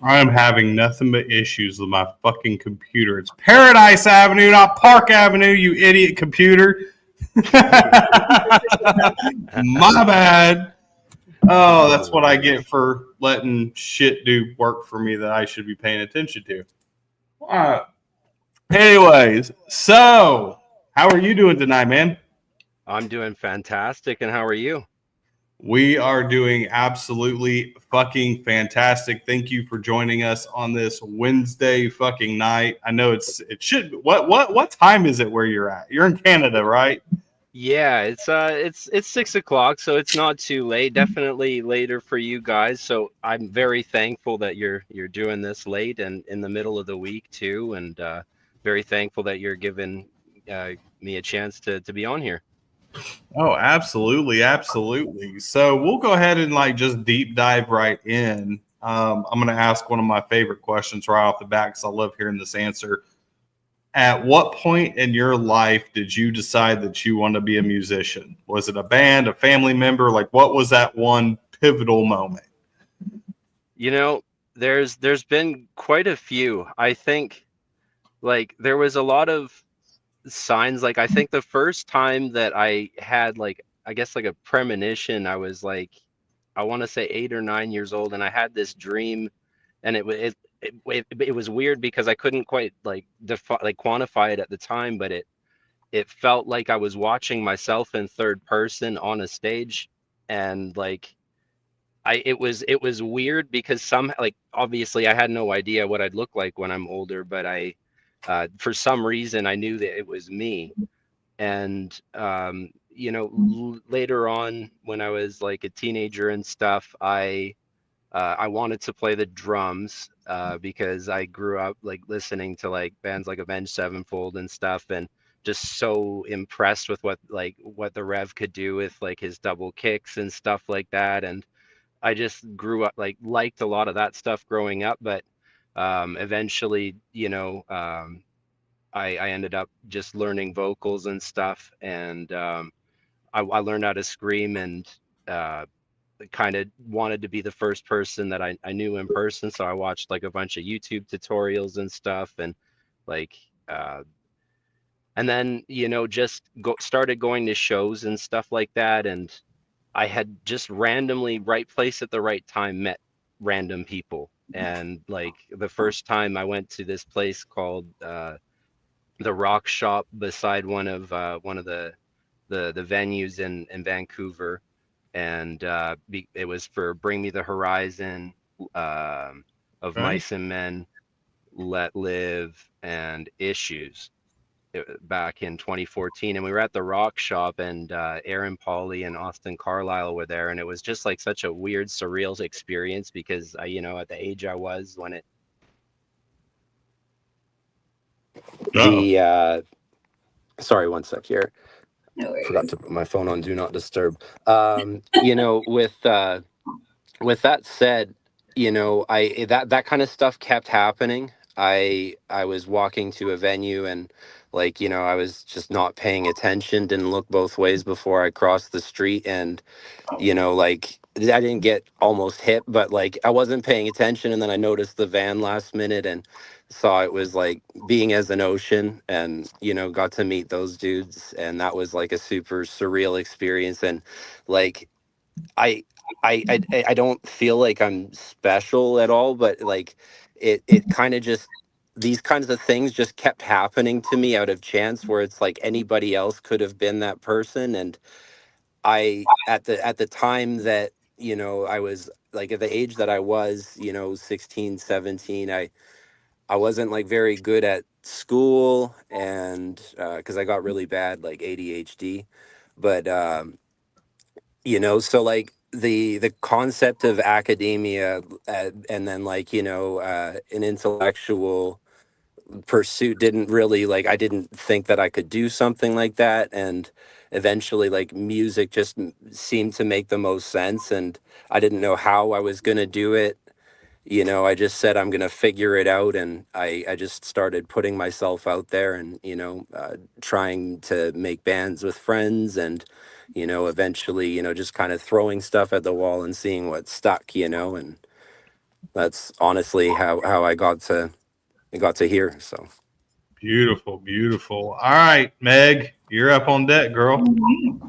I am having nothing but issues with my fucking computer. It's Paradise Avenue, not Park Avenue, you idiot computer. My bad. Oh, No that's what I worries. get for letting shit do work for me that I should be paying attention to. Uh, Anyways, so how are you doing tonight, man? I'm doing fantastic, and how are you? We are doing absolutely fucking fantastic. Thank you for joining us on this Wednesday fucking night. I know it should what time is it where you're at? You're in Canada, right? Yeah, it's 6 o'clock, so it's not too late. Definitely later for you guys. So I'm very thankful that you're doing this late and in the middle of the week too, and very thankful that you're giving uh, me a chance to be on here. Oh, absolutely, absolutely. So we'll go ahead and like just deep dive right in. I'm going to ask one of my favorite questions right off the bat because I love hearing this answer. At what point in your life did you decide that you want to be a musician? Was it a band, a family member? Like, what was that one pivotal moment? You know, there's been quite a few. I think like there was a lot of signs. Like I think the first time that I had like I guess like a premonition, I was like I want to say 8 or 9 years old, and I had this dream, and it was weird because I couldn't quite like like quantify it at the time, but it felt like I was watching myself in third person on a stage, and like it was weird because some like obviously I had no idea what I'd look like when I'm older, but I for some reason I knew that it was me. And later on when I was like a teenager and stuff, I wanted to play the drums because I grew up like listening to like bands like Avenged Sevenfold and stuff, and just so impressed with what the Rev could do with like his double kicks and stuff like that. And I just grew up like liked a lot of that stuff growing up, but eventually, I ended up just learning vocals and stuff, and I learned how to scream, and uh, kind of wanted to be the first person that I knew in person. So I watched like a bunch of YouTube tutorials and stuff, and like, uh, and then just started going to shows and stuff like that, and I had just randomly right place at the right time met random people. And like the first time I went to this place called the Rock Shop beside one of the venues in Vancouver, and it was for Bring Me the Horizon, um, of Okay. Mice and Men, Let Live, and Issues back in 2014. And we were at the Rock Shop, and Aaron Pauley and Austin Carlisle were there, and it was just like such a weird, surreal experience because at the age I was when it Uh-oh. the sorry, one sec here. No worries. Forgot to put my phone on do not disturb. With that said, I that kind of stuff kept happening. I was walking to a venue, and like, I was just not paying attention, didn't look both ways before I crossed the street, and like I didn't get almost hit, but like I wasn't paying attention, and then I noticed the van last minute and saw it was like Being as an Ocean, and got to meet those dudes, and that was like a super surreal experience. And like I I don't feel like I'm special at all, but like it kind of just these kinds of things just kept happening to me out of chance, where it's like anybody else could have been that person. And I at the time that I was like at the age that I was 16, 17, I wasn't like very good at school, and because I got really bad like ADHD. But so like the concept of academia, and then like an intellectual pursuit didn't really like I didn't think that I could do something like that. And eventually like music just seemed to make the most sense, and I didn't know how I was going to do it. I just said I'm going to figure it out, and I just started putting myself out there, and trying to make bands with friends, and eventually just kind of throwing stuff at the wall and seeing what stuck. And that's honestly how I got to here. So Beautiful, beautiful. All right, Meg, you're up on deck, girl.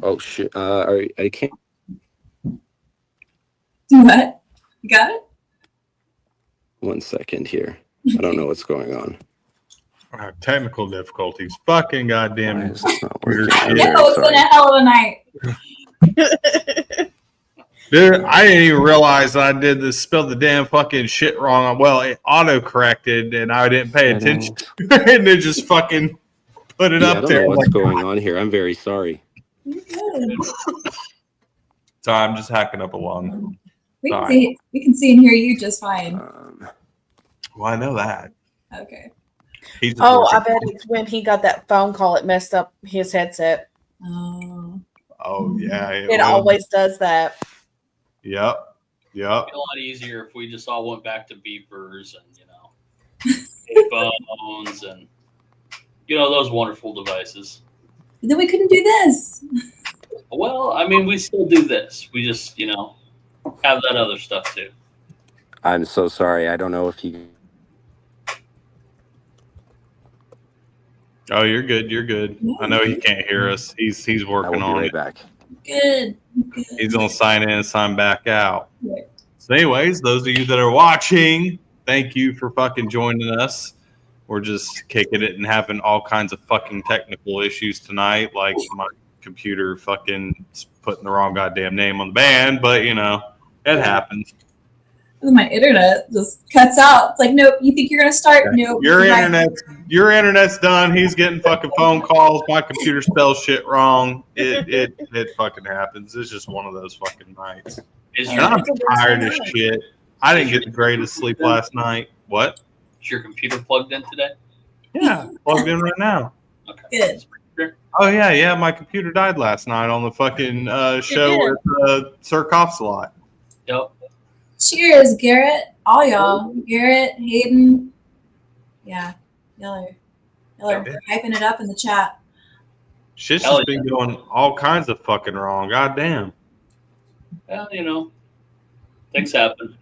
oh shit, I can't. What? You got it? 1 second here. I don't know what's going on. Technical difficulties. Fucking Why goddamn. is this not Weird working? I'm shit. Yeah, very it's been sorry. a hell of a night. Dude, I didn't even realize I did this, spelled the damn fucking shit wrong. Well, it auto corrected and I didn't pay attention. And it just fucking put it Yeah, I up don't there. know what's Like, going on here. I'm very sorry. You're good. so I'm just hacking up a lung. We can Sorry. see and hear you just fine. Well, I know that. Okay. He's just Oh, I working. bet it's when he got that phone call, it messed up his headset. Oh. Oh, yeah. It always does that. Yep. Yep. It'd be a lot easier if we just all went back to beepers and phones and those wonderful devices. Then we couldn't do this. Well, I mean, we still do this. We just have that other stuff too. I'm so sorry. I don't know if you. Oh, you're good. You're good. I know he can't hear us. He's I will working be on right it. back. Good. Good. He's gonna sign in and sign back out. Right. So, anyways, those of you that are watching, thank you for fucking joining us. We're just kicking it and having all kinds of fucking technical issues tonight, like my computer fucking putting the wrong goddamn name on the band, but it happens. My internet just cuts out. It's like, nope, you think you're gonna start? Nope. Your Right. internet's done. He's getting fucking phone calls. My computer spells shit wrong. It fucking happens. It's just one of those fucking nights. Is And your, I'm tired as shit. I didn't get the greatest sleep last night. What? is your computer plugged in today? Yeah, plugged in right now. Okay. Good. Oh yeah. My computer died last night on the fucking show did. with Sir Coughslot. Yep. Cheers, Garrett. All y'all. Garrett, Hayden. Yeah. Y'all are hyping it up in the chat. Shit's Hell just been going all kinds of fucking wrong. God damn. Well, things happen.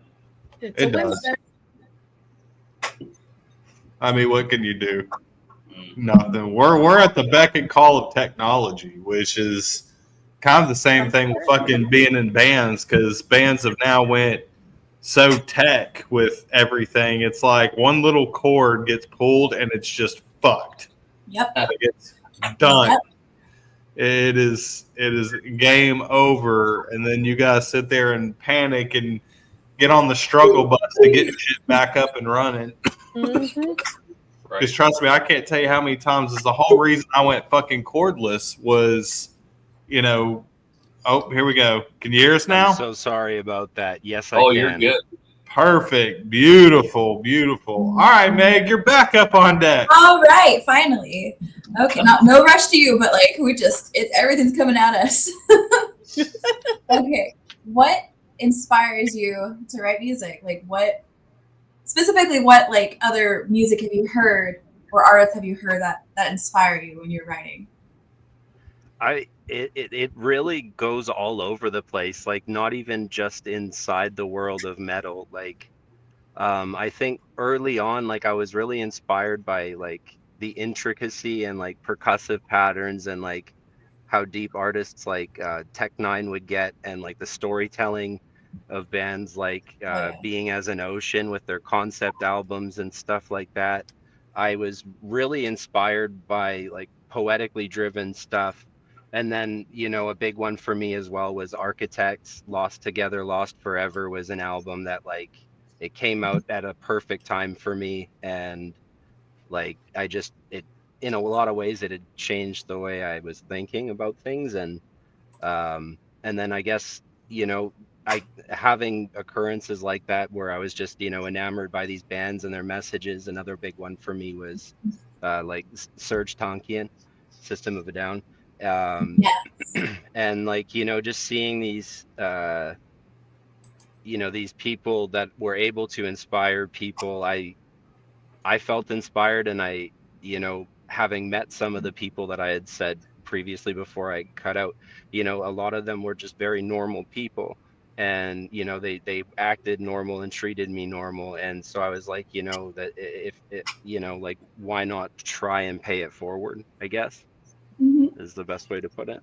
It's It a does. Wednesday. I mean, what can you do? Mm. Nothing. We're at the beck and call of technology, which is kind of the same thing with fucking being in bands, because bands have now went so tech with everything. It's like one little cord gets pulled and it's just fucked. Yep. Like, it's done. Yep. It is game over, and then you guys sit there and panic and get on the struggle bus to get shit back up and running. Mhm. Right. Because trust me, I can't tell you how many times is the whole reason I went fucking cordless was, oh, here we go. Can you hear us now? I'm so sorry about that. Yes, I Oh, can. you're good. Perfect. Beautiful. Beautiful. All right, Meg, you're back up on deck. All right, finally. Okay, no rush to you, but everything's coming at us. Okay, what inspires you to write music? Like what other music have you heard or artists have you heard that inspire you when you're writing? It really goes all over the place, like not even just inside the world of metal. Like I think early on, like I was really inspired by like the intricacy and like percussive patterns and like how deep artists like Tech Nine would get, and like the storytelling of bands like Yeah. Being as an Ocean with their concept albums and stuff like that. I was really inspired by like poetically driven stuff. And then, a big one for me as well was Architects. Lost Together, Lost Forever was an album that like it came out at a perfect time for me, and like it in a lot of ways it had changed the way I was thinking about things. And then I guess I having occurrences like that where I was just enamored by these bands and their messages. Another big one for me was like Serge Tankian, System of a Down. And like just seeing these these people that were able to inspire people. I felt inspired, and I having met some of the people that I had said previously before I cut out, a lot of them were just very normal people, and they acted normal and treated me normal, and so I was like, that if it, like, why not try and pay it forward, I guess, Mhm. is the best way to put it.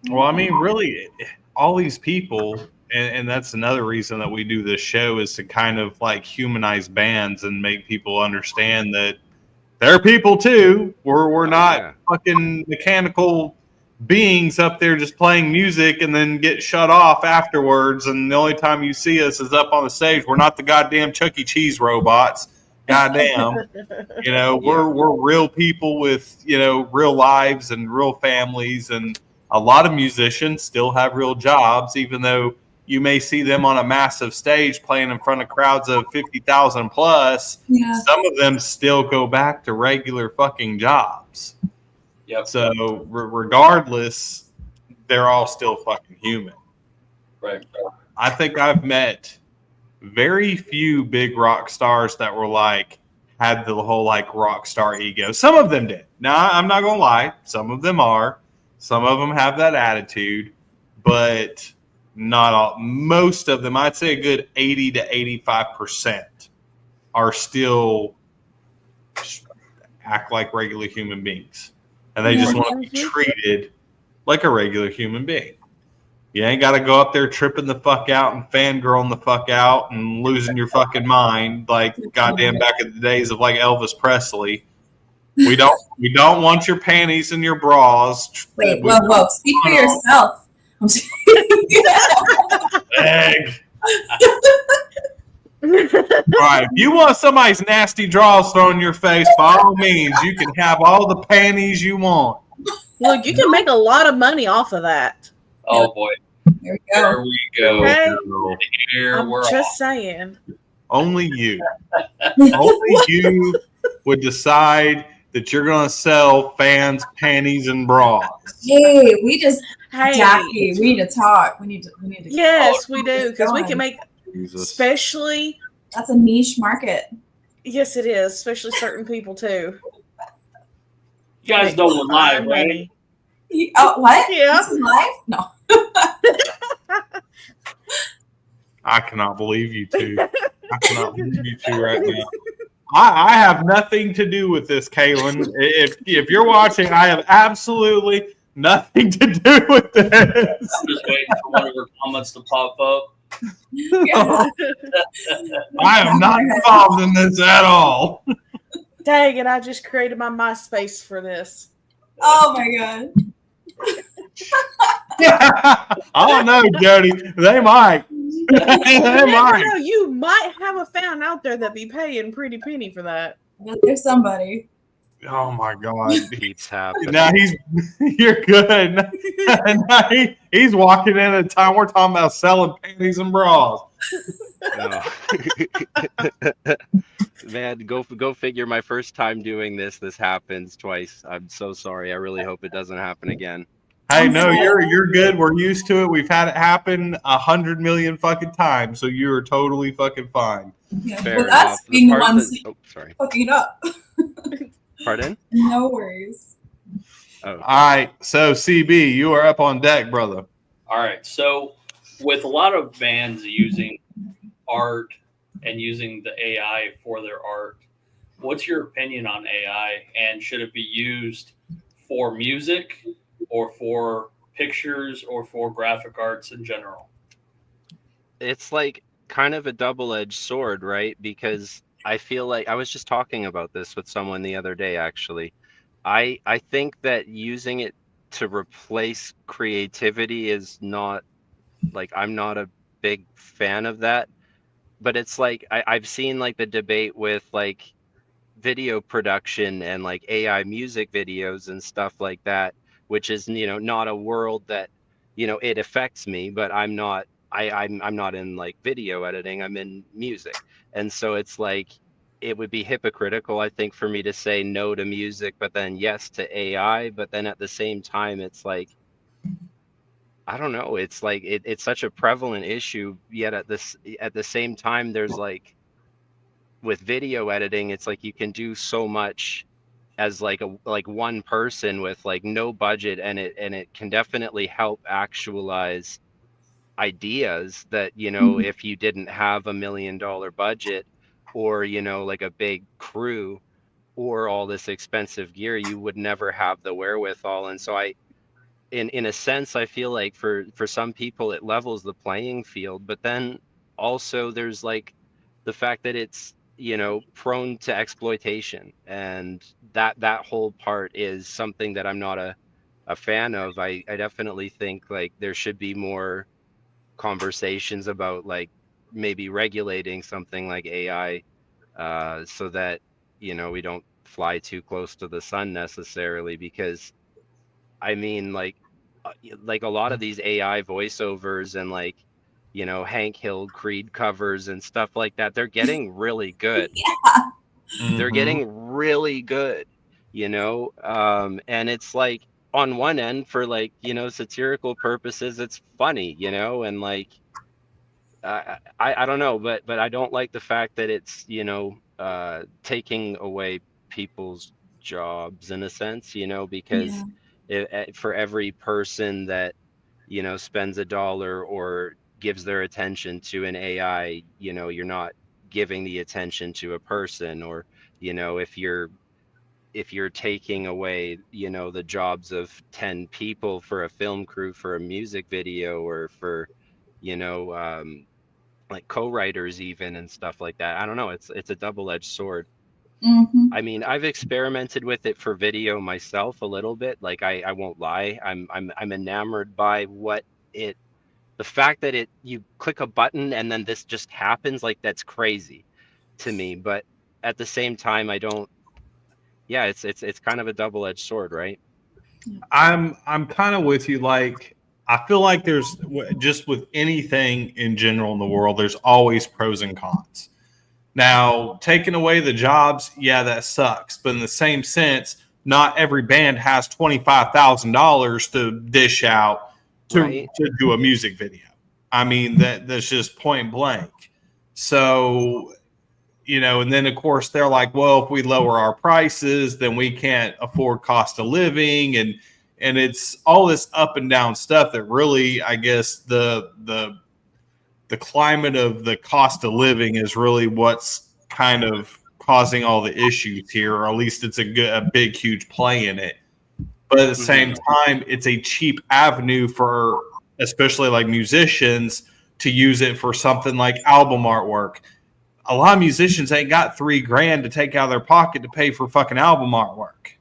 Well, I mean, really, all these people, and that's another reason that we do this show, is to kind of like humanize bands and make people understand that they're people too. We're Oh, not yeah. fucking mechanical beings up there just playing music and then get shut off afterwards. And the only time you see us is up on the stage. We're not the goddamn Chuck E. Cheese robots. Goddamn. We're real people with, real lives and real families, and a lot of musicians still have real jobs, even though you may see them on a massive stage playing in front of crowds of 50,000 plus. Yeah. Some of them still go back to regular fucking jobs. Yep. So regardless, they're all still fucking human. Right. I think I've met very few big rock stars that were like, had the whole like rock star ego. Some of them did. Now, I'm not going to lie. Some of them are. Some of them have that attitude, but not all. Most of them, I'd say a good 80 to 85% are still act like regular human beings. And they just want to be treated like a regular human being. You ain't got to go up there tripping the fuck out and fangirling the fuck out and losing your fucking mind like goddamn back in the days of like Elvis Presley. We don't want your panties and your bras. Wait, whoa. Speak for yourself. I'm just Egg. Right. If you want somebody's nasty draws thrown in your face, by all means, you can have all the panties you want. Look, you can make a lot of money off of that. Oh boy. There we There go. we go. Okay. Here I'm we're just off. saying. Only you. Only you would decide that you're going to sell fans panties and bras. Hey, we just Hey, Daphne, we need to talk. We need to yes, we do, because we going. can make, Jesus. especially, That's a niche market. yes, it is, especially certain people too. You guys know we're live, Fine right? money. Oh, what? Yeah. This is live? No. I cannot believe you two. I cannot believe you two right now. I have nothing to do with this, Kaylin. If you're watching, I have absolutely nothing to do with this. I'm just waiting for one of her comments to pop up. Yeah. I am not involved in this at all. Dang it, I just created my MySpace for this. Oh my god. I don't know, Jody. They might. They You never might. know, you might have a fan out there that be paying pretty penny for that. But there's somebody. Oh my God. Keeps happening. Now you're good. Now he's walking in at a time we're talking about selling panties and bras. No. Man, go figure. My first time doing this happens twice. I'm so sorry. I really hope it doesn't happen again. Hey, no, you're good. We're used to it. We've had it happen 100 million fucking times, so you're totally fucking fine. Yeah. Fair With enough. us being the part ones oh, sorry. fucking it up. Pardon? No worries. Oh, All right, so CB, you are up on deck, brother. All right. So, with a lot of bands using art and using the AI for their art, what's your opinion on AI, and should it be used for music or for pictures or for graphic arts in general? it's like kind of a double-edged sword, right? Because I feel like I was just talking about this with someone the other day, actually. I think that using it to replace creativity is not, like, I'm not a big fan of that. But it's like I've seen like the debate with like video production and like AI music videos and stuff like that, which is, not a world that, it affects me, but I'm not I'm not in like video editing, I'm in music. And so it's like it would be hypocritical, I think, for me to say no to music but then yes to AI. But then at the same time, it's like, I don't know, it's like it's such a prevalent issue, yet at the same time, there's like, with video editing, it's like you can do so much as like one person with like no budget, and it can definitely help actualize ideas that, you know, if you didn't have $1 million budget, or, you know, like a big crew, or all this expensive gear, you would never have the wherewithal. And so in a sense, I feel like for some people it levels the playing field, but then also there's like the fact that it's, you know, prone to exploitation, and that whole part is something that I'm not a fan of. I definitely think like there should be more conversations about like maybe regulating something like AI, so that, you know, we don't fly too close to the sun necessarily. Because I mean, like a lot of these AI voiceovers and like, you know, Hank Hill Creed covers and stuff like that, they're getting really good. They're Mhm. getting really good, you know. And it's like on one end, for like, you know, satirical purposes, it's funny, you know, and like I don't know, but I don't like the fact that it's, you know, taking away people's jobs in a sense, you know, because Yeah. for every person that, you know, spends $1 or gives their attention to an AI, you know, you're not giving the attention to a person. Or, you know, if you're taking away, you know, the jobs of 10 people for a film crew for a music video, or for, you know, like co-writers even and stuff like that. I don't know. It's a double-edged sword. Hmm. I mean, I've experimented with it for video myself a little bit. Like I won't lie. I'm enamored by what it the fact that it you click a button and then this just happens, like that's crazy to me. But at the same time, I don't yeah, it's kind of a double-edged sword, right? I'm kind of with you. Like, I feel like there's just with anything in general in the world, there's always pros and cons. Now, taking away the jobs, yeah, that sucks. But in the same sense, not every band has $25,000 to dish out Right. to do a music video. I mean, that's just point blank. So, you know, and then of course they're like, well, if we lower our prices, then we can't afford cost of living, and it's all this up and down stuff that really, I guess, the climate of the cost of living is really what's kind of causing all the issues here, or at least it's a big, huge play in it. But at the same time, it's a cheap avenue for, especially like musicians, to use it for something like album artwork. A lot of musicians ain't got $3,000 to take out of their pocket to pay for fucking album artwork.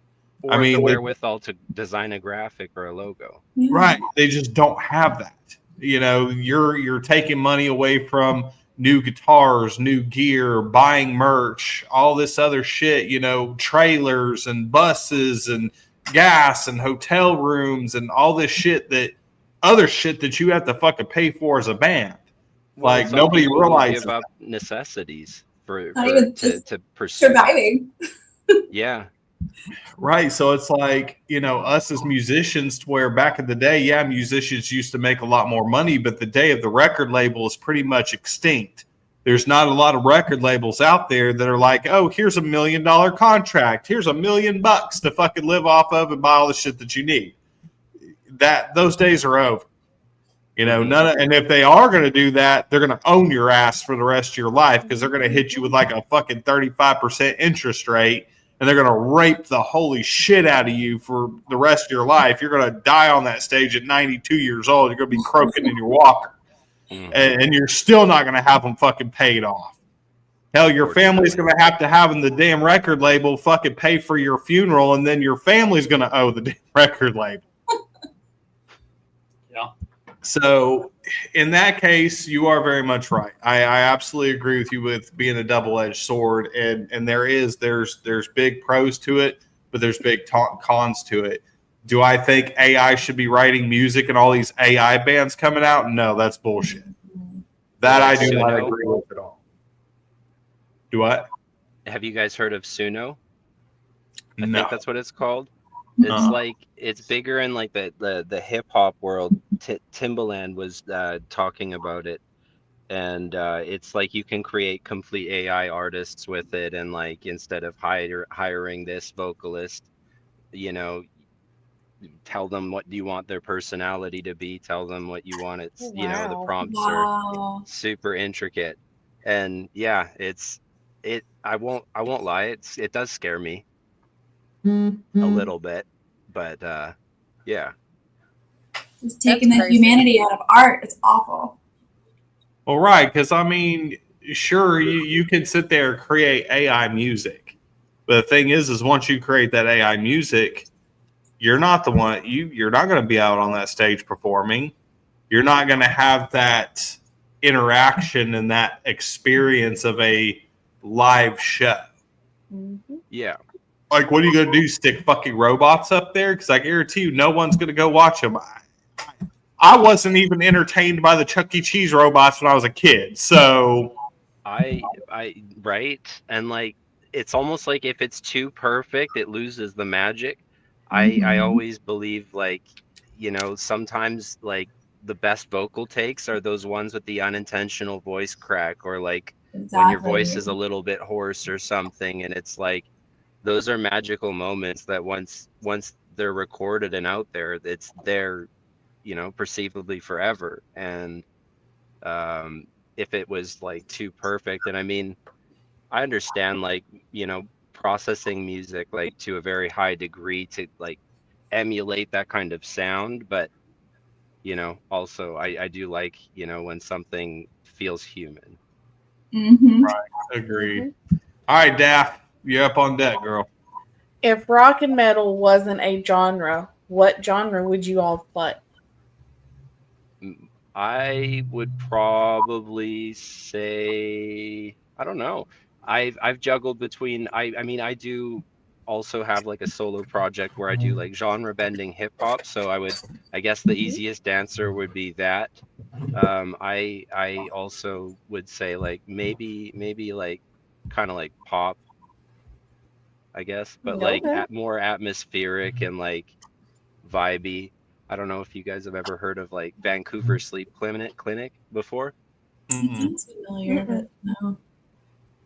I Or the mean, wherewithal to design a graphic or a logo. right? They just don't have that. You know, you're taking money away from new guitars, new gear, buying merch, all this other shit. You know, trailers and buses and gas and hotel rooms and all this shit other shit that you have to fucking pay for as a band. Well, Like some nobody people will realizes give up necessities Not even just to pursue. surviving. Yeah. right. So it's like, you know, us as musicians, to where back in the day, yeah, musicians used to make a lot more money, but the day of the record label is pretty much extinct. There's not a lot of record labels out there that are like, oh, here's $1 million contract. Here's $1 million to fucking live off of and buy all the shit that you need. Those days are over. You know, and if they are going to do that, they're going to own your ass for the rest of your life, because they're going to hit you with like a fucking 35% interest rate, and they're going to rape the holy shit out of you for the rest of your life. You're going to die on that stage at 92 years old. You're going to be croaking in your walker, and you're still not going to have them fucking paid off. Hell, your family's going to have the damn record label fucking pay for your funeral, and then your family's going to owe the damn record label. Yeah. So in that case, you are very much right. I absolutely agree with you with being a double-edged sword, and there's big pros to it, but there's big cons to it. Do I think AI should be writing music and all these AI bands coming out? No, that's bullshit. That I do not agree with at all. Do what? Have you guys heard of Suno? I No. think that's what it's called. It's like, it's bigger in like the hip hop world. Timbaland was talking about it, and it's like you can create complete AI artists with it, and like instead of hiring this vocalist, you know, tell them what you want their personality to be, tell them what you want. It's, you know, the Wow. prompts are Wow. super intricate. And yeah, I won't lie, it does scare me a little bit, but yeah. Just taking the crazy. humanity out of art. It's awful. Well, right, because I mean, sure, you can sit there and create AI music, but the thing is once you create that AI music, you're not the one. You're not going to be out on that stage performing. You're not going to have that interaction and that experience of a live show. Mhm. Yeah. Like, what are you going to do? Stick fucking robots up there? Because I guarantee you, no one's going to go watch them. I wasn't even entertained by the Chuck E. Cheese robots when I was a kid. So, I right, and like it's almost like if it's too perfect, it loses the magic. I Mhm. always believe, like, you know, sometimes like the best vocal takes are those ones with the unintentional voice crack, or like when your voice Exactly. is a little bit hoarse or something, and it's like those are magical moments that once they're recorded and out there, it's there, you know, perceivably forever. And um if it was like too perfect, and I mean, I understand, like, you know, processing music like to a very high degree to like emulate that kind of sound, but you know, also I do like, you know, when something feels human. Mm-hmm. agreed. Mhm. All right, Daff, you're up on deck, girl. If rock and metal wasn't a genre, what genre would you all play? I would probably say, I don't know. I've juggled between, I mean, I do also have like a solo project where I do like genre bending hip hop, so I guess the easiest answer would be that. I also would say like maybe like kind of like pop, I guess, but like Okay. more atmospheric and like vibey. I don't know if you guys have ever heard of like Vancouver Sleep Clinic before. It sounds familiar, but no.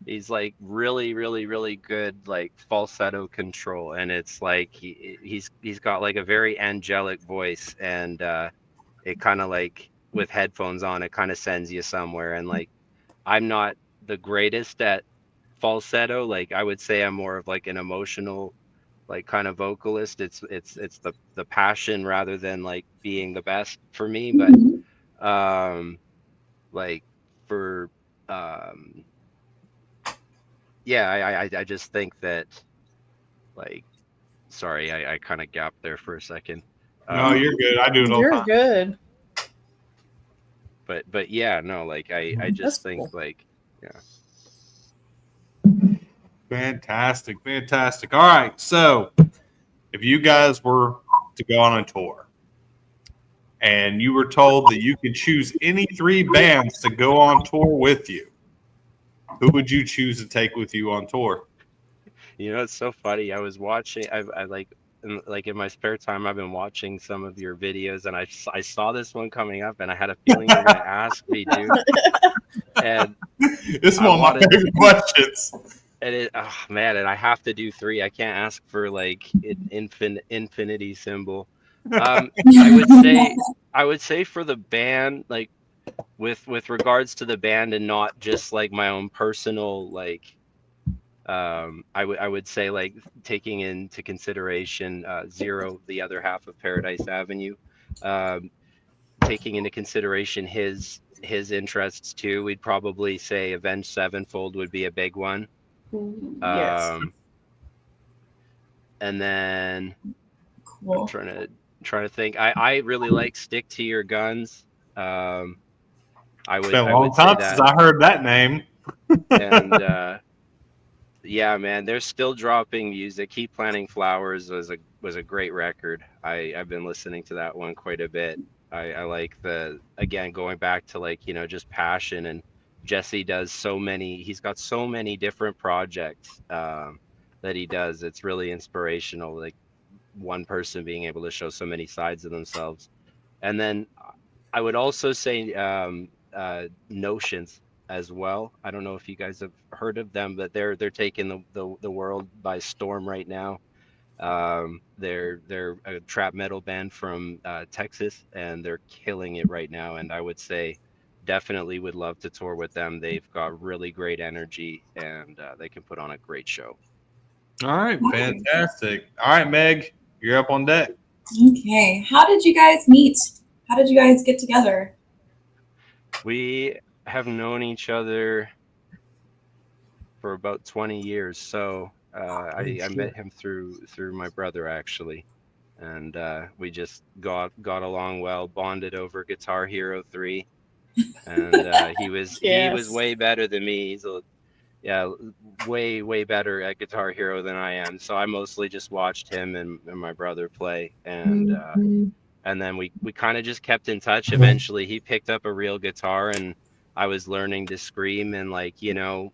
He's like really, really, really good like falsetto control, and it's like he's got like a very angelic voice, and it kind of like with headphones on, it kind of sends you somewhere. And like I'm not the greatest at falsetto. Like I would say I'm more of like an emotional like kind of vocalist. It's the passion rather than like being the best for me. But Mhm. like for um yeah, I just think that like sorry, I kind of gapped there for a second. No, you're Um good. I do it all the You're time. good. but yeah, no, like I That's just think cool. like yeah. Fantastic, fantastic. All right, so if you guys were to go on a tour and you were told that you could choose any three bands to go on tour with you, who would you choose to take with you on tour? You know, it's so funny. I was watching. I like in my spare time. I've been watching some of your videos, and I saw this one coming up, and I had a feeling you were gonna ask me, dude. And It's I one of my wanted, favorite questions. and it, oh man, and I have to do three. I can't ask for like an infinity symbol. I would say, I would say for the band, like with regards to the band, and not just like my own personal like I would say like taking into consideration Zero, the other half of Paradise Avenue, um, taking into consideration his interests too. We'd probably say Avenged Sevenfold would be a big one. Yes. Um, and then I'm Cool. trying to think. I really like Stick to Your Guns. Um, I It's would been a I long would say time since that. I heard that name. And yeah, man, they're still dropping music. Keep Planting Flowers was a great record. I've been listening to that one quite a bit. I like the, again, going back to like, you know, just passion. And Jesse does so many, he's got so many different projects that he does. It's really inspirational, like one person being able to show so many sides of themselves. And then I would also say Notions as well. I don't know if you guys have heard of them, but they're taking the world by storm right now. They're a trap metal band from Texas, and they're killing it right now. And I would say definitely would love to tour with them. They've got really great energy, and they can put on a great show. All right, fantastic. All right, Meg, you're up on deck. Okay. How did you guys meet? How did you guys get together? We have known each other for about 20 years. So I met him through my brother, actually. And we just got along well, bonded over Guitar Hero 3. And he was Yes. way better than me. He's way better at Guitar Hero than I am. So I mostly just watched him and my brother play. And then we kind of just kept in touch. Eventually he picked up a real guitar, and I was learning to scream. And like, you know,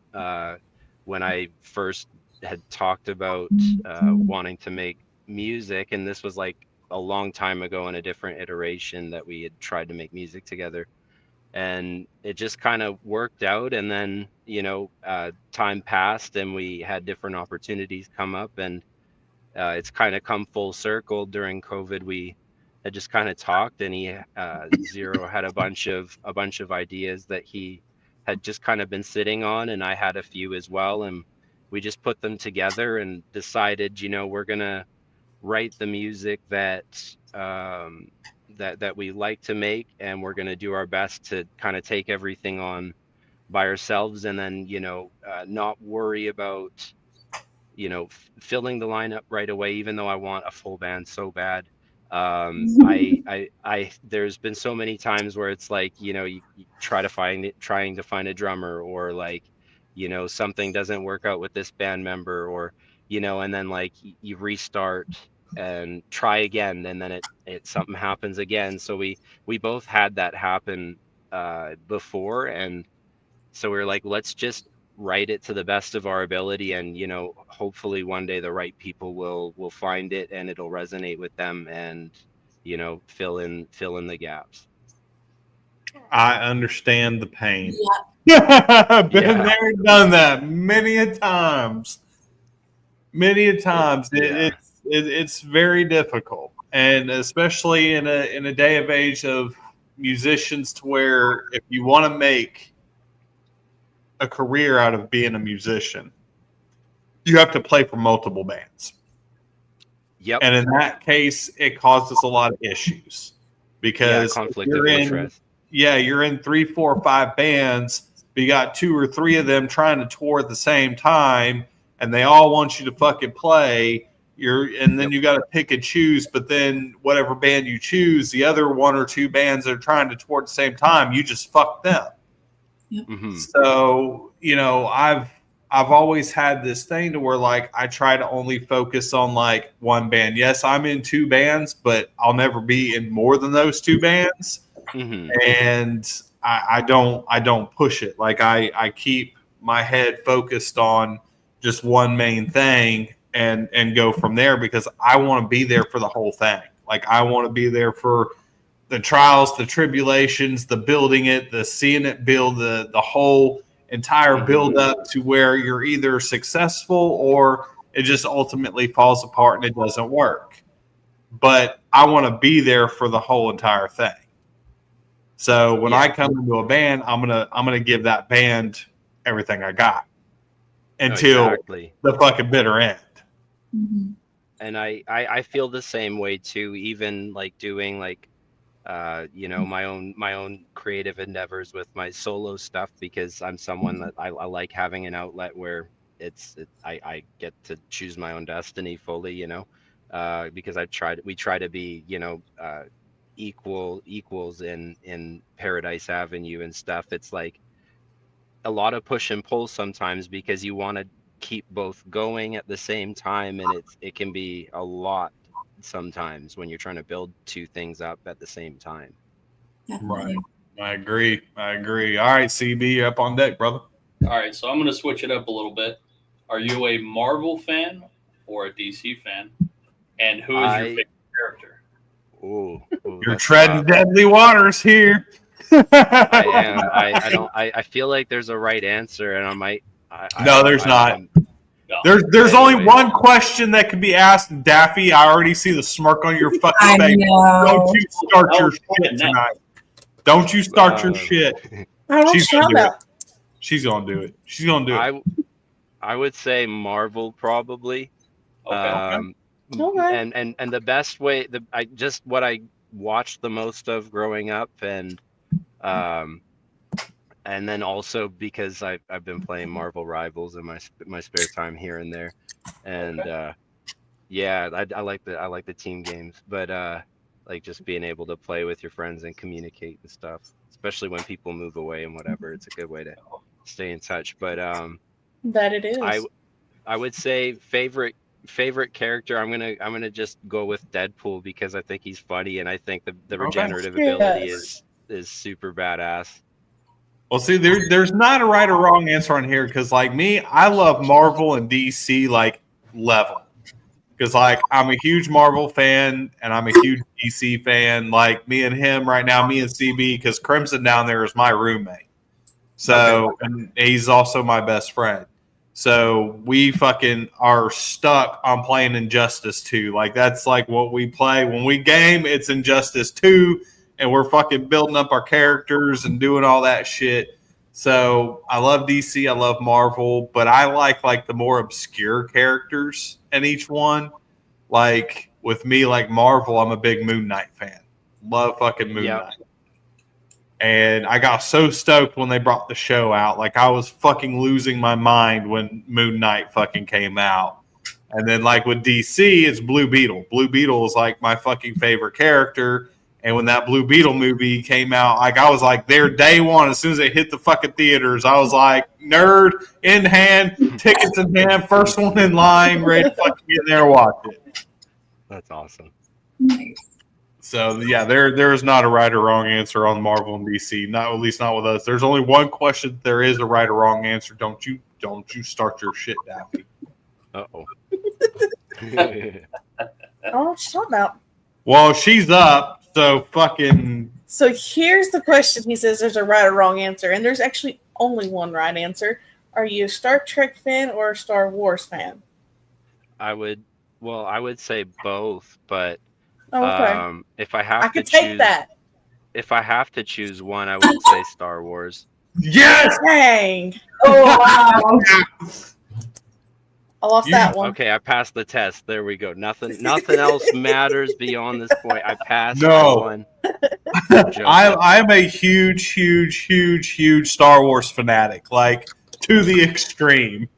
when I first had talked about wanting to make music, and this was like a long time ago in a different iteration that we had tried to make music together, and it just kind of worked out. And then, you know, time passed and we had different opportunities come up, and it's kind of come full circle. During COVID, we had just kind of talked, and he Zero had a bunch of ideas that he had just kind of been sitting on, and I had a few as well, and we just put them together and decided, you know, we're gonna write the music that that we like to make, and we're gonna do our best to kind of take everything on by ourselves, and then, you know, not worry about, you know, filling the lineup right away, even though I want a full band so bad. I there's been so many times where it's like, you know, you trying to find a drummer, or like, you know, something doesn't work out with this band member, or, you know, and then like you restart and try again, and then it something happens again. So we both had that happen before, and so we were like, let's just write it to the best of our ability, and, you know, hopefully one day the right people will find it and it'll resonate with them, and, you know, fill in the gaps. I understand the pain. Yeah. Been Yeah. there, done that many a times. Many a times. Yeah. It's very difficult, and especially in a day of age of musicians, to where if you want to make a career out of being a musician, you have to play for multiple bands. Yep. And in that case, it causes a lot of issues, because conflict you're of in, interest. you're in 3, 4, 5 bands, but you got 2 or 3 of them trying to tour at the same time, and they all want you to fucking play. And then you got to pick and choose, but then whatever band you choose, the other 1 or 2 bands that are trying to tour at the same time, you just fuck them. Mm-hmm. So, you know, I've always had this thing to where, like, I try to only focus on like one band. Yes, I'm in 2 bands, but I'll never be in more than those 2 bands. Mm-hmm. And I don't push it. Like I keep my head focused on just one main thing, and go from there, because I want to be there for the whole thing. Like, I want to be there for the trials, the tribulations, the building it, the seeing it build, the whole entire build up to where you're either successful or it just ultimately falls apart and it doesn't work. But I want to be there for the whole entire thing. So when I come into a band, I'm gonna give that band everything I got until Exactly. the fucking bitter end. Mm-hmm. And I feel the same way too, even like doing like you know, my own creative endeavors with my solo stuff, because I'm someone that I like having an outlet where I get to choose my own destiny fully, you know, because we try to be, you know, equals in Paradise Avenue and stuff. It's like a lot of push and pull sometimes, because you want to keep both going at the same time, and it can be a lot sometimes when you're trying to build 2 things up at the same time. Definitely. I agree. All right, CB, you're up on deck, brother. All right, so I'm going to switch it up a little bit. Are you a Marvel fan or a DC fan? And who is your favorite character? Ooh, You're treading deadly waters here. I am. I feel like there's a right answer, and I might. No, there's not. There's only Anyways. one question that can be asked, Daffy. I already see the smirk on your I fucking face. know. Don't you start No, your no, shit no. tonight. Don't you start your shit. I don't know what She's you're talking gonna do about. She's gonna do it. She's gonna do it. I would say Marvel probably. Okay. Okay. And the best way what I watched the most of growing up, and then also because I've been playing Marvel Rivals in my spare time here and there, and yeah, I like the team games, but like just being able to play with your friends and communicate and stuff, especially when people move away and whatever, it's a good way to stay in touch. But That it is. I would say favorite character. I'm gonna just go with Deadpool because I think he's funny and I think the regenerative ability Yes. is super badass. Well, see, there's not a right or wrong answer on here because, like me, I love Marvel and DC like level. Because like I'm a huge Marvel fan and I'm a huge DC fan. Like me and him right now, me and CB, because Crimson down there is my roommate. So and he's also my best friend. So we fucking are stuck on playing Injustice 2. Like that's like what we play when we game. It's Injustice 2, and we're fucking building up our characters and doing all that shit. So I love DC, I love Marvel, but I like the more obscure characters in each one. Like with me, like Marvel, I'm a big Moon Knight fan. Love fucking Moon Knight. And I got so stoked when they brought the show out. Like I was fucking losing my mind when Moon Knight fucking came out. And then like with DC, it's Blue Beetle. Blue Beetle is like my fucking favorite character. And when that Blue Beetle movie came out, like I was like there day one. As soon as it hit the fucking theaters, I was like nerd in hand, tickets in hand, first one in line, ready to fucking get in there and watch it. That's awesome. Nice. So yeah, there is not a right or wrong answer on Marvel and DC. Not at least not with us. There's only one question. There is a right or wrong answer. Don't you start your shit, Daffy. Uh-oh. I don't know what you're talking about. Well, she's up. So fucking. So here's the question. He says there's a right or wrong answer, and there's actually only one right answer. Are you a Star Trek fan or a Star Wars fan? I would say both, but Oh, okay. if I have I to could choose, take that. if I have to choose one, I would say Star Wars. Yes. Dang. Oh wow. I lost that one. Okay, I passed the test. There we go. Nothing else matters beyond this point. I passed No. one. I'm a huge Star Wars fanatic, like to the extreme.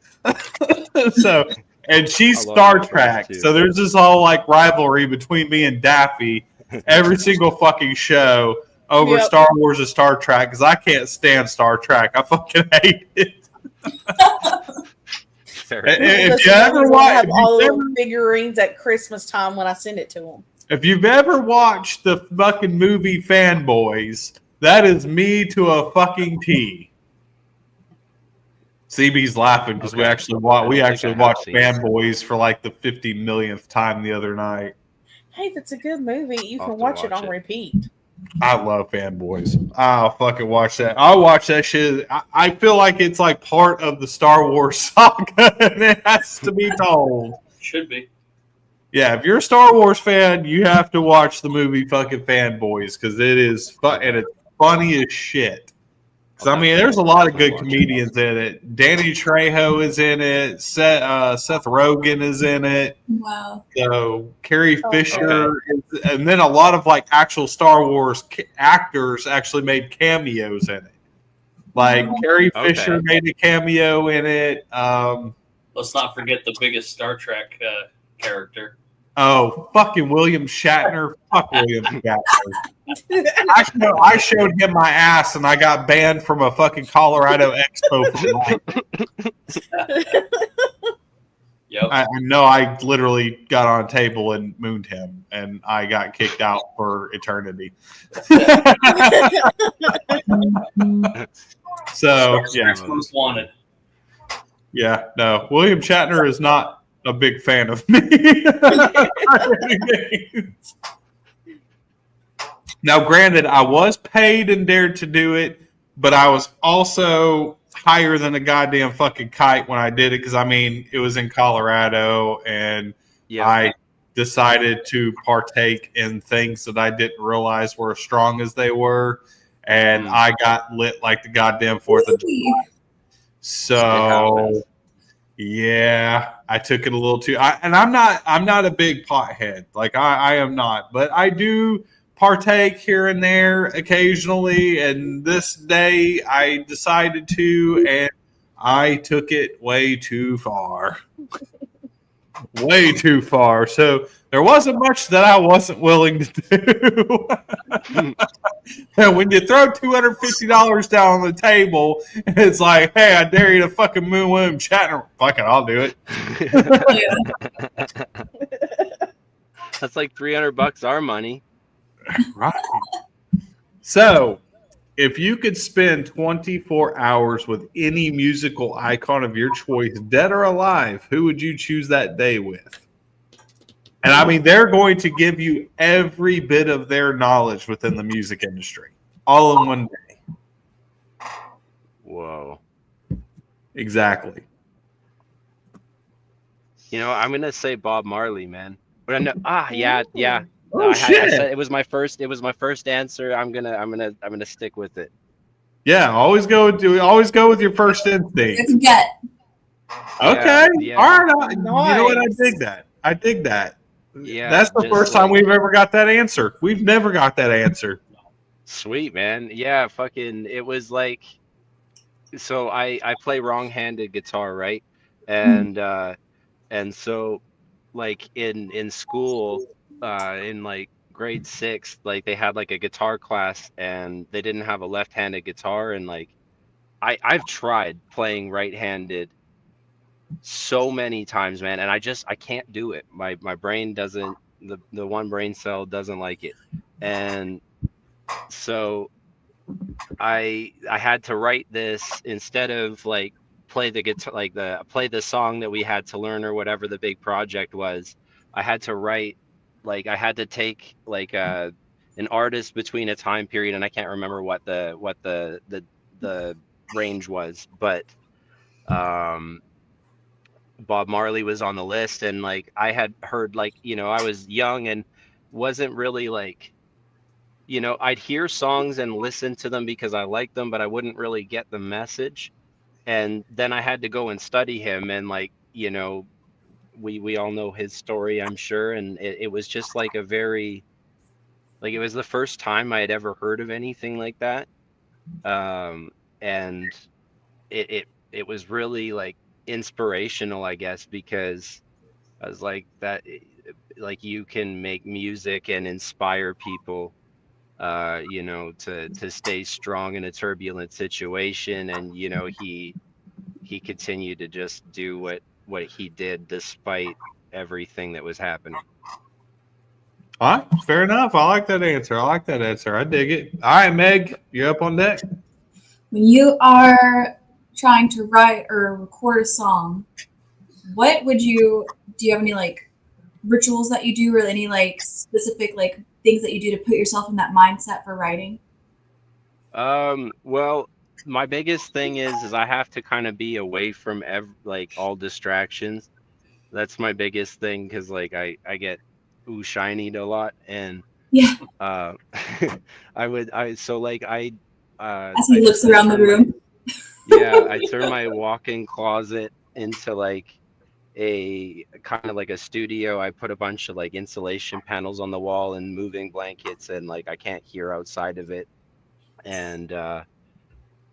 So, and she's I love Star Star Wars Trek. too. So there's this whole like rivalry between me and Daffy every single fucking show over Yep. Star Wars and Star Trek because I can't stand Star Trek. I fucking hate it. Fair And- enough. and if Listen, you I ever have all watch, the figurines at Christmas time when I send it to them. if you've ever watched the fucking movie Fanboys, that is me to a fucking T. CB's laughing because we Okay. actually I don't watched think I have seen it. Fanboys for like the 50 millionth time the other night. Hey, that's a good movie. You I'll can have to watch it watch on it. repeat. I love Fanboys. I'll fucking watch that. I'll watch that shit. I feel like it's like part of the Star Wars saga and it has to be told. Should be. Yeah, if you're a Star Wars fan, you have to watch the movie fucking Fanboys because it is fun and it's funny as shit. Because I mean, there's a lot of good comedians in it. Danny Trejo is in it. Seth Rogen is in it. Wow. So Carrie Oh, Fisher, and then a lot of like actual Star Wars actors actually made cameos in it. Like Carrie Okay. Fisher made a cameo in it. Let's not forget the biggest Star Trek character. Oh, fucking William Shatner. Fuck William Shatner. I showed him my ass and I got banned from a fucking Colorado Expo for life. Yep. I know I literally got on a table and mooned him and I got kicked out for eternity. So, yeah. Most wanted. Yeah, no. William Shatner is not a big fan of me. Now, granted, I was paid and dared to do it, but I was also higher than a goddamn fucking kite when I did it because I mean it was in Colorado and Yeah. I decided to partake in things that I didn't realize were as strong as they were, and I got lit like the goddamn 4th of July. So happens. yeah, I took it a little too. I'm not a big pothead, like I am not, but I do partake here and there occasionally. And this day I decided to, and I took it way too far. Way too far. So there wasn't much that I wasn't willing to do. And when you throw $250 down on the table, and it's like, hey, I dare you to fucking moon William Shatner. Fuck it, I'll do it. That's like $300 our money. Right. So, if you could spend 24 hours with any musical icon of your choice, dead or alive, who would you choose that day with? And I mean, they're going to give you every bit of their knowledge within the music industry, all in one day. Whoa. Exactly. You know, I'm gonna say Bob Marley, man. But I know, yeah. Oh, I shit. said it was my first answer. I'm gonna stick with it. Yeah, always go with your first instinct. It's a get. Okay. Yeah. All right. You know what? I Nice. dig that. Yeah, That's the just first time like- we've ever got that answer. We've never got that answer. Sweet, man. Yeah, fucking it was like, so I play wrong-handed guitar, right? And so like in school, in like grade 6, like they had like a guitar class and they didn't have a left-handed guitar, and like I've tried playing right-handed so many times, man, and I can't do it. My brain doesn't, the one brain cell doesn't like it. And so I had to write this instead of like play the guitar, like play the song that we had to learn or whatever the big project was. I had to write, like I had to take like an artist between a time period, and I can't remember what the range was, but Bob Marley was on the list, and like I had heard, like, you know, I was young and wasn't really like, you know, I'd hear songs and listen to them because I liked them, but I wouldn't really get the message. And then I had to go and study him, and like, you know, we all know his story, I'm sure, and it was just like a very, like, it was the first time I had ever heard of anything like that. And it was really like inspirational, I guess, because I was like that, like you can make music and inspire people, you know, to stay strong in a turbulent situation. And you know, he continued to just do what he did despite everything that was happening. All right, fair enough. I like that answer. I dig it. All right, Meg, you up on deck? When you are trying to write or record a song, what would do you have any like rituals that you do, or any like specific like things that you do to put yourself in that mindset for writing? Well, my biggest thing is I have to kind of be away from like all distractions. That's my biggest thing, because like I get shinied a lot, and Yeah. so like As he I looks around the room. yeah, I turn my walk-in closet into like a kind of like a studio. I put a bunch of like insulation panels on the wall and moving blankets, and like I can't hear outside of it. And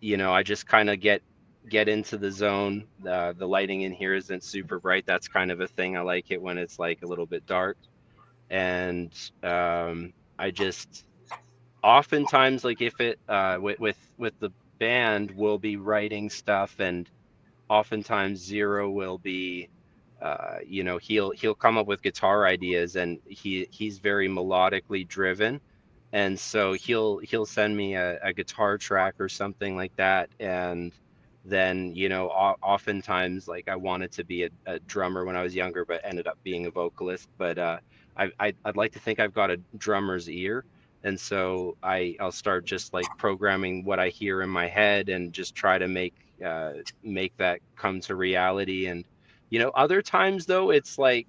you know, I just kind of get into the zone. The lighting in here isn't super bright. That's kind of a thing. I like it when it's like a little bit dark. And I just oftentimes, like, if it with the band, we'll be writing stuff, and oftentimes Zero will be you know, he'll come up with guitar ideas, and he's very melodically driven, and so he'll send me a guitar track or something like that. And then, you know, oftentimes, like, I wanted to be a drummer when I was younger, but ended up being a vocalist. But I'd like to think I've got a drummer's ear, and so I'll start just like programming what I hear in my head and just try to make make that come to reality. And other times though, it's like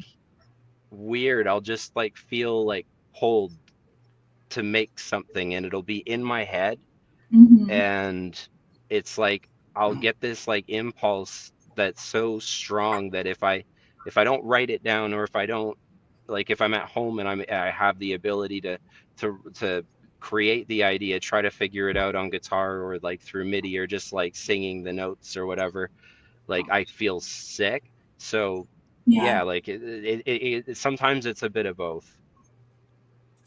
weird. I'll just like feel like pulled to make something, and it'll be in my head, Mhm. and it's like I'll get this like impulse that's so strong that if I don't write it down, or if I don't, like, if I'm at home and I have the ability to create the idea, try to figure it out on guitar or like through MIDI or just like singing the notes or whatever, like I feel sick. So Yeah. yeah, like sometimes it's a bit of both.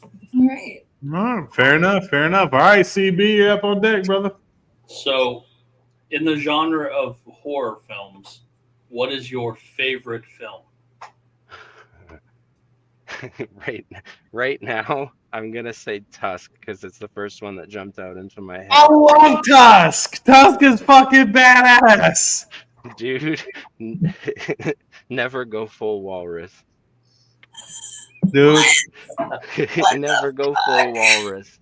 All right. No, fair enough. Fair enough. All right, CB, you're up on deck, brother. So, in the genre of horror films, what is your favorite film? right now, I'm gonna say Tusk because it's the first one that jumped out into my head. I love Tusk. Tusk is fucking badass. Dude, never go full walrus. Dude, Never go full walrus.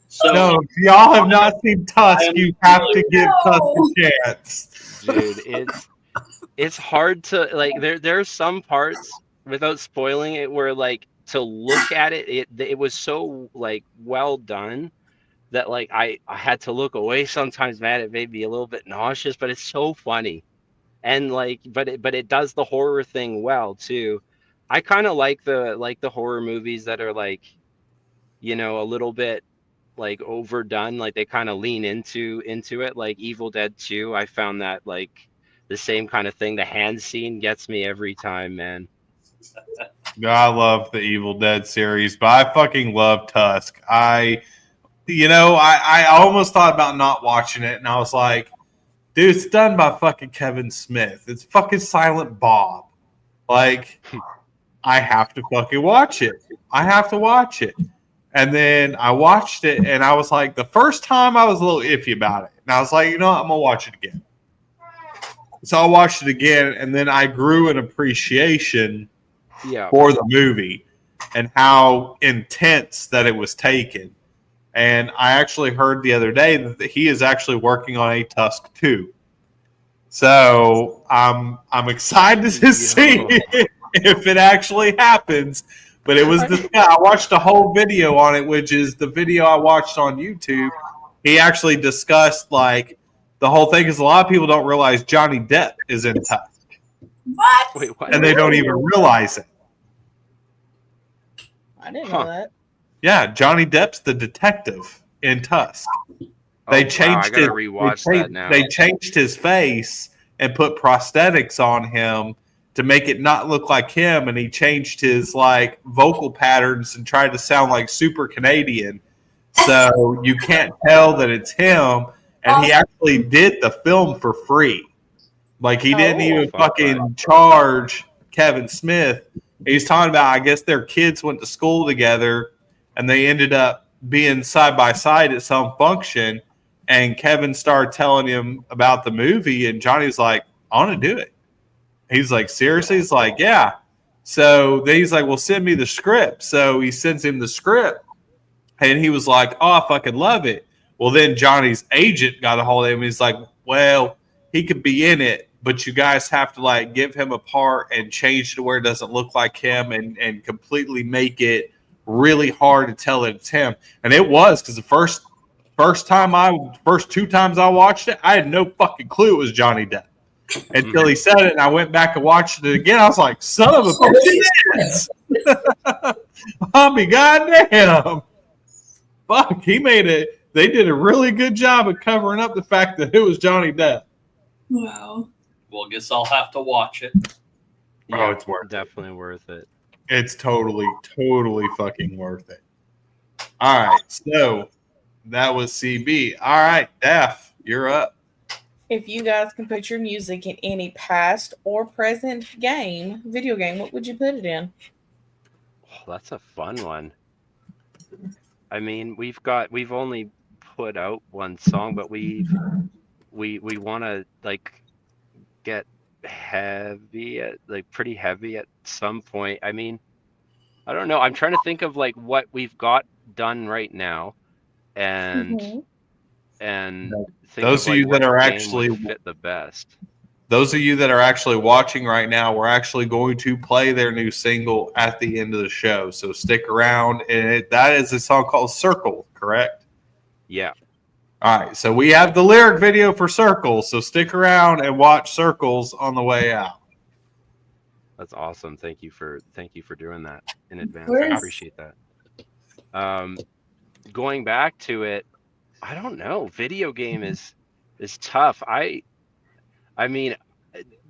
So, no, if y'all have not seen Tusk, you have to give Tusk a chance. Dude, it's hard to like. There's some parts, without spoiling it, where like to look at it was so like well done that like I had to look away sometimes. Man, it made me a little bit nauseous, but it's so funny. And like but it does the horror thing well too. I kind of like the horror movies that are like, a little bit like overdone, like they kind of lean into it, like Evil Dead 2. I found that like the same kind of thing. The hand scene gets me every time, man. I love the Evil Dead series, but I fucking love Tusk. I almost thought about not watching it, and I was like, dude, it's done by fucking Kevin Smith. It's fucking Silent Bob. Like, I have to fucking watch it. I have to watch it. And then I watched it, and I was like, the first time I was a little iffy about it. And I was like, you know what? I'm going to watch it again. So I watched it again, and then I grew an appreciation for the movie and how intense that it was taken. And I actually heard the other day that he is actually working on a Tusk 2. So I'm excited to see if it actually happens. But it was I watched a whole video on it, which is the video I watched on YouTube. He actually discussed like the whole thing, because a lot of people don't realize Johnny Depp is in Tusk. What? Wait, what? And they don't even realize it. I didn't know that. Yeah, Johnny Depp's the detective in Tusk. They changed I gotta rewatch that now. They changed his face and put prosthetics on him to make it not look like him, and he changed his like vocal patterns and tried to sound like super Canadian, so you can't tell that it's him. And he actually did the film for free. Like, he didn't even fucking charge Kevin Smith. He's talking about, I guess their kids went to school together and they ended up being side by side at some function. And Kevin started telling him about the movie, and Johnny's like, I want to do it. He's like, seriously? He's like, yeah. So then he's like, well, send me the script. So he sends him the script, and he was like, oh, I fucking love it. Well, then Johnny's agent got a hold of him. He's like, well, he could be in it, but you guys have to like give him a part and change to where it doesn't look like him, and completely make it really hard to tell that it's him. And it was, because the first two times I watched it, I had no fucking clue it was Johnny Depp until he said it, and I went back and watched it again. I was like, son of a bitch. I'll be goddamn. Fuck, he made it. They did a really good job of covering up the fact that it was Johnny Depp. Wow. Well, I guess I'll have to watch it. Yeah, it's worth definitely worth it. It's totally fucking worth it. All right, so that was CB. All right, Daph, you're up. If you guys can put your music in any past or present video game, what would you put it in? Oh, that's a fun one. I mean, we've only put out one song, but we want to like get pretty heavy at some point. I mean, I don't know. I'm trying to think of like what we've got done right now, and and think Those of of you like, that what are game actually would fit the best. Those of you that are actually watching right now, we're actually going to play their new single at the end of the show. So stick around. And that is a song called Circle, correct? Yeah. All right. So we have the lyric video for Circle. So stick around and watch Circles on the way out. That's awesome. Thank you for doing that in advance. course. I appreciate that. Going back to it, I don't know. Video game is tough. I mean,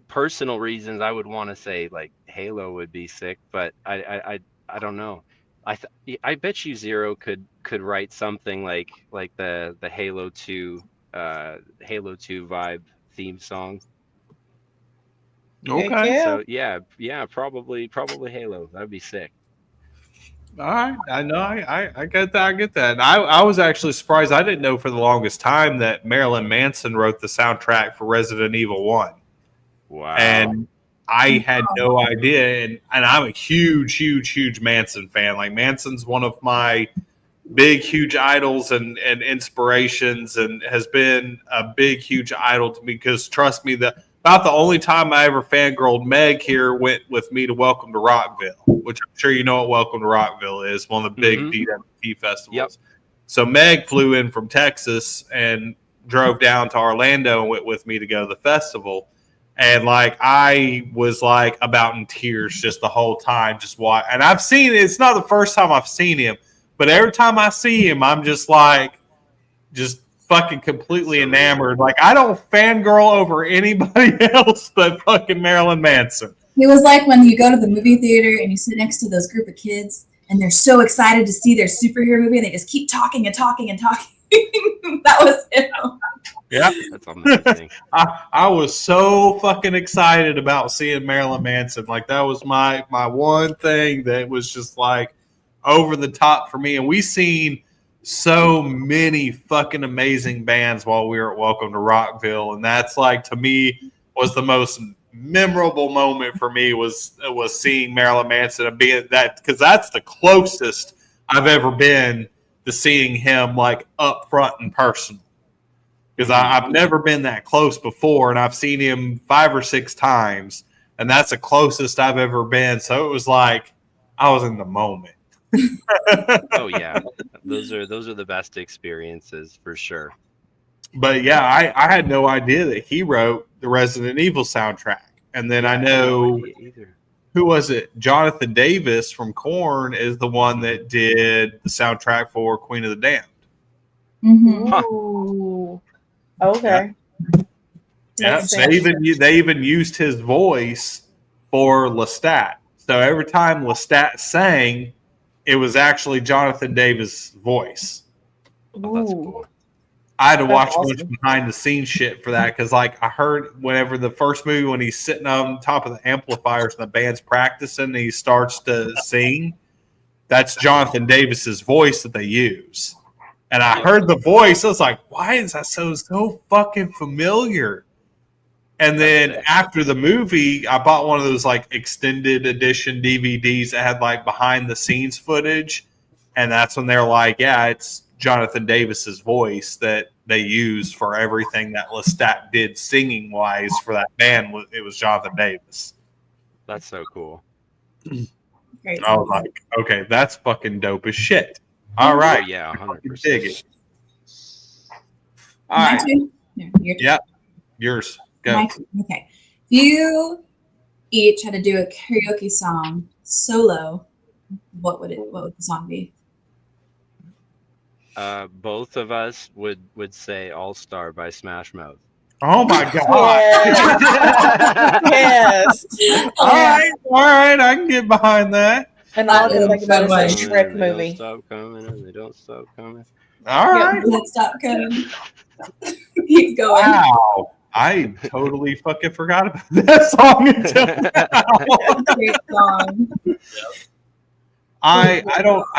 personal reasons, I would want to say like Halo would be sick, but I don't know. I bet you Zero could write something like the Halo 2 vibe theme song. Heck Okay. yeah. So yeah, probably Halo. That'd be sick. All right. I know. I get that. I get that. And I was actually surprised. I didn't know for the longest time that Marilyn Manson wrote the soundtrack for Resident Evil 1. Wow. And I had no idea. And I'm a huge Manson fan. Like, Manson's one of my big, huge idols and inspirations, and has been a big, huge idol to me because, trust me, about the only time I ever fangirled, Meg here went with me to Welcome to Rockville, which I'm sure you know what Welcome to Rockville is, one of the big DWP festivals. Yep. So Meg flew in from Texas and drove down to Orlando and went with me to go to the festival. And like, I was like about in tears just the whole time, just watch. And I've seen, it's not the first time I've seen him, but every time I see him, I'm just like, just fucking completely enamored. Like, I don't fangirl over anybody else but fucking Marilyn Manson. It was like when you go to the movie theater and you sit next to those group of kids and they're so excited to see their superhero movie and they just keep talking and talking and talking. That was him. Yeah. That's amazing. I was so fucking excited about seeing Marilyn Manson. Like, that was my one thing that was just like over the top for me. And we seen so many fucking amazing bands while we were at Welcome to Rockville. And that's like, to me, was the most memorable moment for me was seeing Marilyn Manson and being that, because that's the closest I've ever been to seeing him like up front and personal. Because I've never been that close before, and I've seen him 5 or 6 times, and that's the closest I've ever been. So it was like I was in the moment. Oh yeah, those are the best experiences for sure. But yeah, I had no idea that he wrote the Resident Evil soundtrack. And then I know, who was it? Jonathan Davis from Korn is the one that did the soundtrack for Queen of the Damned. Mm-hmm. Huh. Ooh. Okay. Yeah, Makes sense. they even used his voice for Lestat. So every time Lestat sang, it was actually Jonathan Davis' voice. Oh, that's Ooh. cool. I had to That's watch a awesome. bunch of behind the scenes shit for that, because like I heard whenever the first movie, when he's sitting on top of the amplifiers and the band's practicing and he starts to sing, that's Jonathan Davis's voice that they use. And I heard the voice, I was like, why is that so fucking familiar? And then after the movie, I bought one of those like extended edition DVDs that had like behind the scenes footage. And that's when they're like, yeah, it's Jonathan Davis's voice that they used for everything that Lestat did singing wise for that band. It was Jonathan Davis. That's so cool. Great. I was like, okay, that's fucking dope as shit. All Oh, right. yeah, Fucking 100%. dig it. All My right. turn? No, your turn. Yeah. Yours. Go. My turn. Okay. If you each had to do a karaoke song solo, what would the song be? Both of us would say All Star by Smash Mouth. Oh my God. Yes. All right. I can get behind that. And all I can That think is about is that so Shrek They don't movie. stop coming and they don't stop coming. All right. Let's stop coming. Keep going. Wow. I totally fucking forgot about that song until now. Great song. I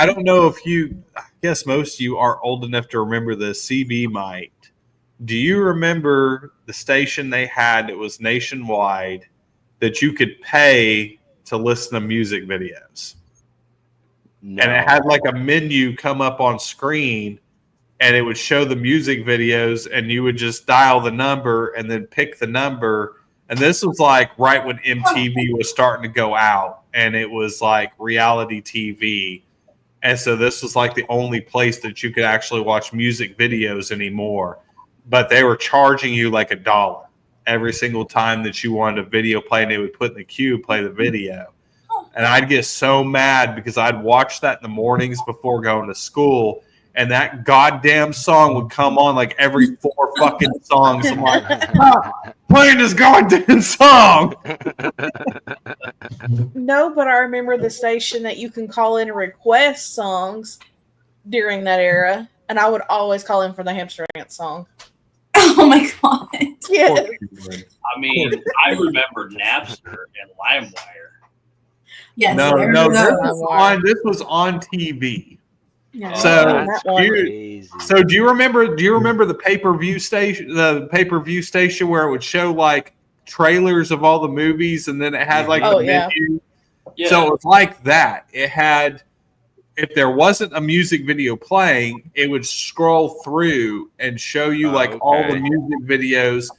don't know if you, I guess most of you are old enough to remember the CB might. Do you remember the station they had that was nationwide that you could pay to listen to music videos? No. And it had like a menu come up on screen, and it would show the music videos, and you would just dial the number and then pick the number. And this was like right when MTV was starting to go out, and it was like reality TV. And so this was like the only place that you could actually watch music videos anymore. But they were charging you like $1 every single time that you wanted a video play, and they would put in the queue, play the video. And I'd get so mad because I'd watch that in the mornings before going to school, and that goddamn song would come on like every 4 fucking songs. I'm like, playing this goddamn song. No, but I remember the station that you can call in and request songs during that era, and I would always call in for the Hamster Dance song. Oh my god. Yeah. I mean, I remember Napster and LimeWire. Yes. No, I no, remember this was on TV. Yeah. So, That's that one. crazy. So do you remember the pay-per-view station, where it would show like trailers of all the movies, and then it had like Oh, the yeah. menu? Yeah. So it was like that. It had, if there wasn't a music video playing, it would scroll through and show you like all the Okay. music videos,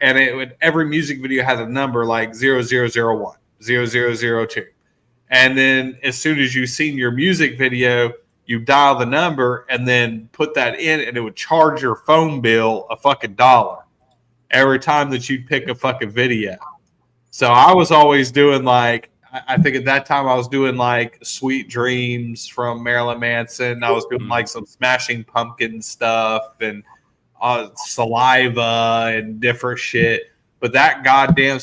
and it would, every music video had a number like 0001, 0002. And then as soon as you seen your music video, you dial the number and then put that in, and it would charge your phone bill a fucking $1 every time that you'd pick a fucking video. So I was always doing like, I think at that time I was doing like Sweet Dreams from Marilyn Manson. I was doing like some Smashing Pumpkin stuff and Saliva and different shit. But that goddamn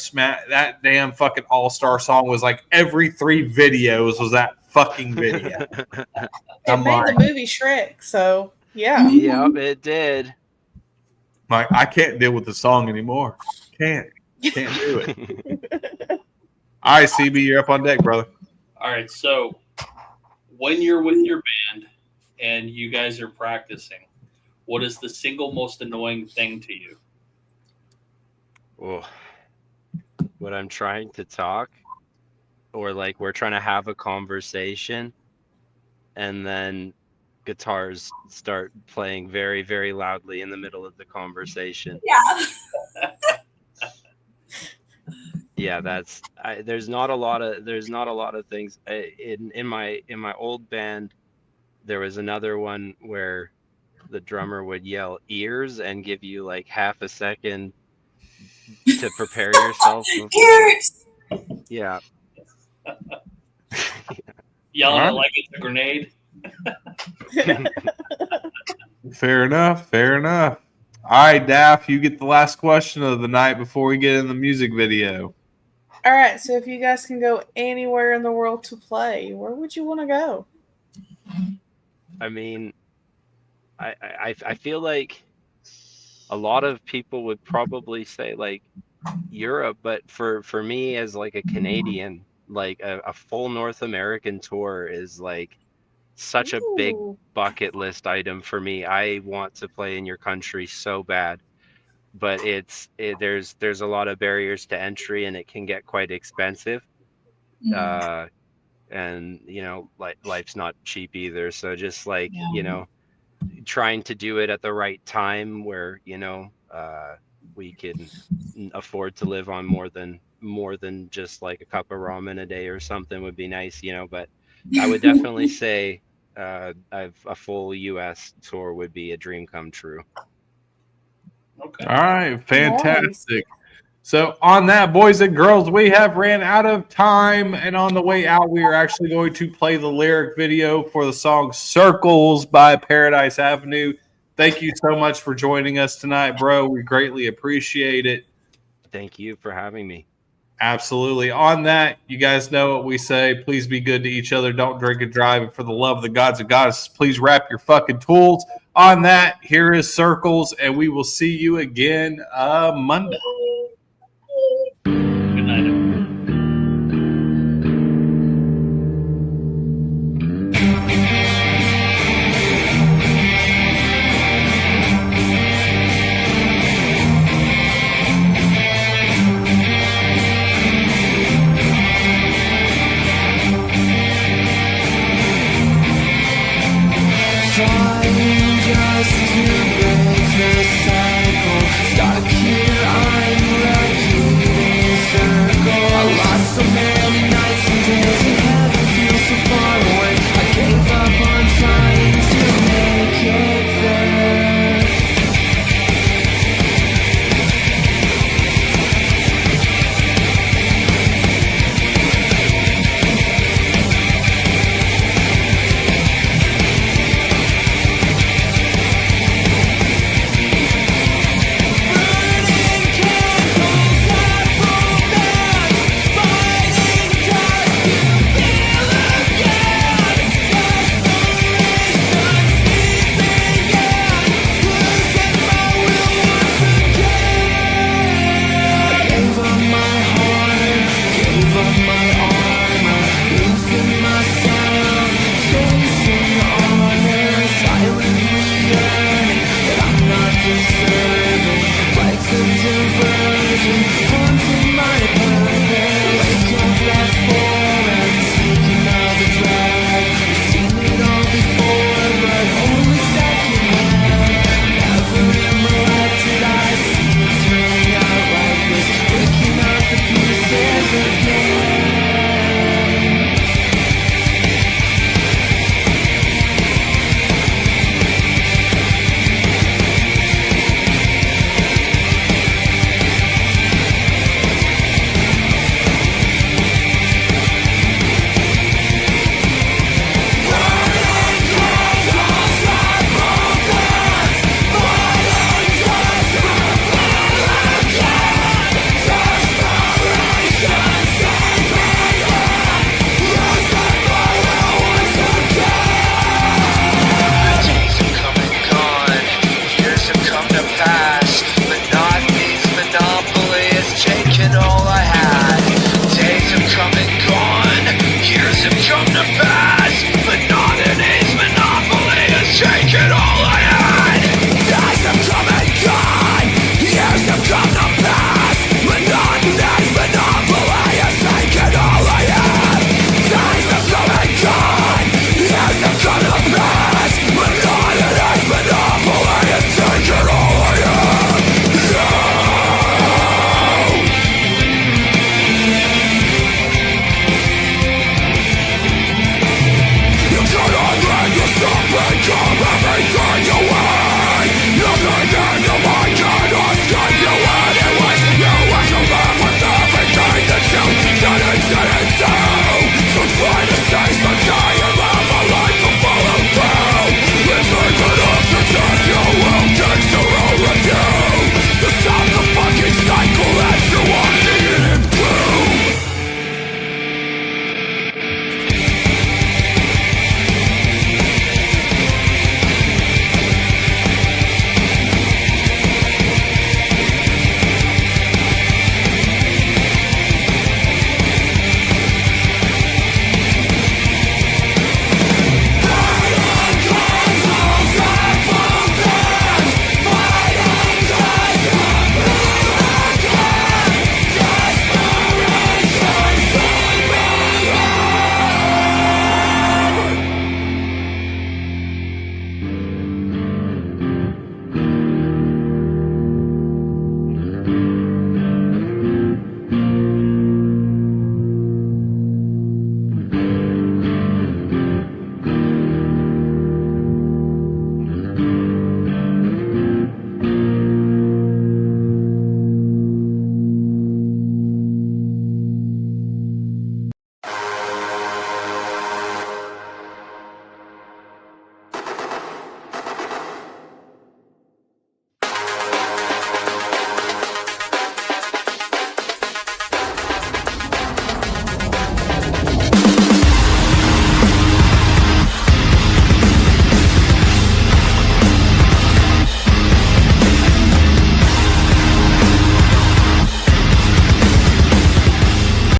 that damn fucking all-star song was like every 3 videos was that fucking video. It I'm made like, the movie Shrek, so yeah. Yep, it did. I can't deal with the song anymore. Can't do it. All right, CB, you're up on deck, brother. All right. So when you're with your band and you guys are practicing, what is the single most annoying thing to you? Oh, when I'm trying to talk, or like we're trying to have a conversation, and then guitars start playing very, very loudly in the middle of the conversation. Yeah. Yeah, there's not a lot of things in my old band. There was another one where the drummer would yell ears and give you like half a second to prepare yourself. Ears. Yeah. Yelling Huh? it like it's a grenade. Fair enough. All right, Daff, you get the last question of the night before we get in the music video. All right, so if you guys can go anywhere in the world to play, where would you want to go? I mean, I feel like a lot of people would probably say like Europe, but for me as like a Canadian, like a full North American tour is like such a big Ooh. bucket list item for me. I want to play in your country so bad, but there's a lot of barriers to entry, and it can get quite expensive. And you know, like life's not cheap either. So just like, Yeah. you know, trying to do it at the right time where, you know, we can afford to live on more than just like a cup of ramen a day or something would be nice, you know. But I would definitely say a full US tour would be a dream come true. Okay. All right, fantastic. So on that, boys and girls, we have ran out of time, and on the way out, we are actually going to play the lyric video for the song "Circles" by Paradise Avenue. Thank you so much for joining us tonight, bro. We greatly appreciate it. Thank you for having me. Absolutely. On that, you guys know what we say. Please be good to each other. Don't drink and drive. And for the love of the gods and goddesses, please wrap your fucking tools. On that, here is Circles, and we will see you again Monday.